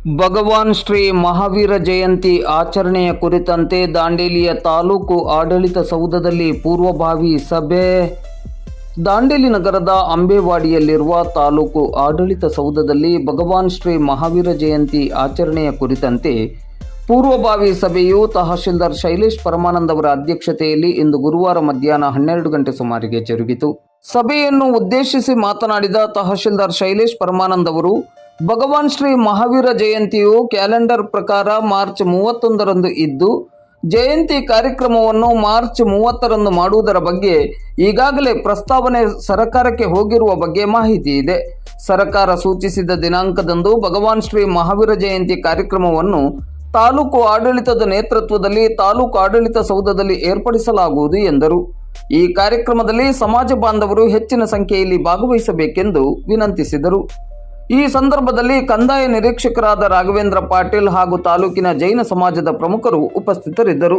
ಭಗವಾನ್ ಶ್ರೀ ಮಹಾವೀರ ಜಯಂತಿ ಆಚರಣೆಯ ಕುರಿತಂತೆ ದಾಂಡೇಲಿಯ ತಾಲೂಕು ಆಡಳಿತ ಸೌಧದಲ್ಲಿ ಪೂರ್ವಭಾವಿ ಸಭೆ. ದಾಂಡೇಲಿ ನಗರದ ಅಂಬೇವಾಡಿಯಲ್ಲಿರುವ ತಾಲೂಕು ಆಡಳಿತ ಸೌಧದಲ್ಲಿ ಭಗವಾನ್ ಶ್ರೀ ಮಹಾವೀರ ಜಯಂತಿ ಆಚರಣೆಯ ಕುರಿತಂತೆ ಪೂರ್ವಭಾವಿ ಸಭೆಯು ತಹಶೀಲ್ದಾರ್ ಶೈಲೇಶ್ ಪರಮಾನಂದ್ ಅವರ ಅಧ್ಯಕ್ಷತೆಯಲ್ಲಿ ಇಂದು ಗುರುವಾರ ಮಧ್ಯಾಹ್ನ 12 ಗಂಟೆ ಸುಮಾರಿಗೆ ಜರುಗಿತು. ಸಭೆಯನ್ನು ಉದ್ದೇಶಿಸಿ ಮಾತನಾಡಿದ ತಹಶೀಲ್ದಾರ್ ಶೈಲೇಶ್ ಪರಮಾನಂದ್ ಅವರು, ಭಗವಾನ್ ಶ್ರೀ ಮಹಾವೀರ ಜಯಂತಿಯು ಕ್ಯಾಲೆಂಡರ್ ಪ್ರಕಾರ ಮಾರ್ಚ್ 31ರಂದು ಇದ್ದು, ಜಯಂತಿ ಕಾರ್ಯಕ್ರಮವನ್ನು ಮಾರ್ಚ್ 30ರಂದು ಮಾಡುವುದರ ಬಗ್ಗೆ ಈಗಾಗಲೇ ಪ್ರಸ್ತಾವನೆ ಸರಕಾರಕ್ಕೆ ಹೋಗಿರುವ ಬಗ್ಗೆ ಮಾಹಿತಿ ಇದೆ. ಸರಕಾರ ಸೂಚಿಸಿದ ದಿನಾಂಕದಂದು ಭಗವಾನ್ ಶ್ರೀ ಮಹಾವೀರ ಜಯಂತಿ ಕಾರ್ಯಕ್ರಮವನ್ನು ತಾಲೂಕು ಆಡಳಿತದ ನೇತೃತ್ವದಲ್ಲಿ ತಾಲೂಕು ಆಡಳಿತ ಸೌಧದಲ್ಲಿ ಏರ್ಪಡಿಸಲಾಗುವುದು ಎಂದರು. ಈ ಕಾರ್ಯಕ್ರಮದಲ್ಲಿ ಸಮಾಜ ಬಾಂಧವರು ಹೆಚ್ಚಿನ ಸಂಖ್ಯೆಯಲ್ಲಿ ಭಾಗವಹಿಸಬೇಕೆಂದು ವಿನಂತಿಸಿದರು. ಈ ಸಂದರ್ಭದಲ್ಲಿ ಕಂದಾಯ ನಿರೀಕ್ಷಕರಾದ ರಾಘವೇಂದ್ರ ಪಾಟೀಲ್ ಹಾಗೂ ತಾಲೂಕಿನ ಜೈನ ಸಮಾಜದ ಪ್ರಮುಖರು ಉಪಸ್ಥಿತರಿದ್ದರು.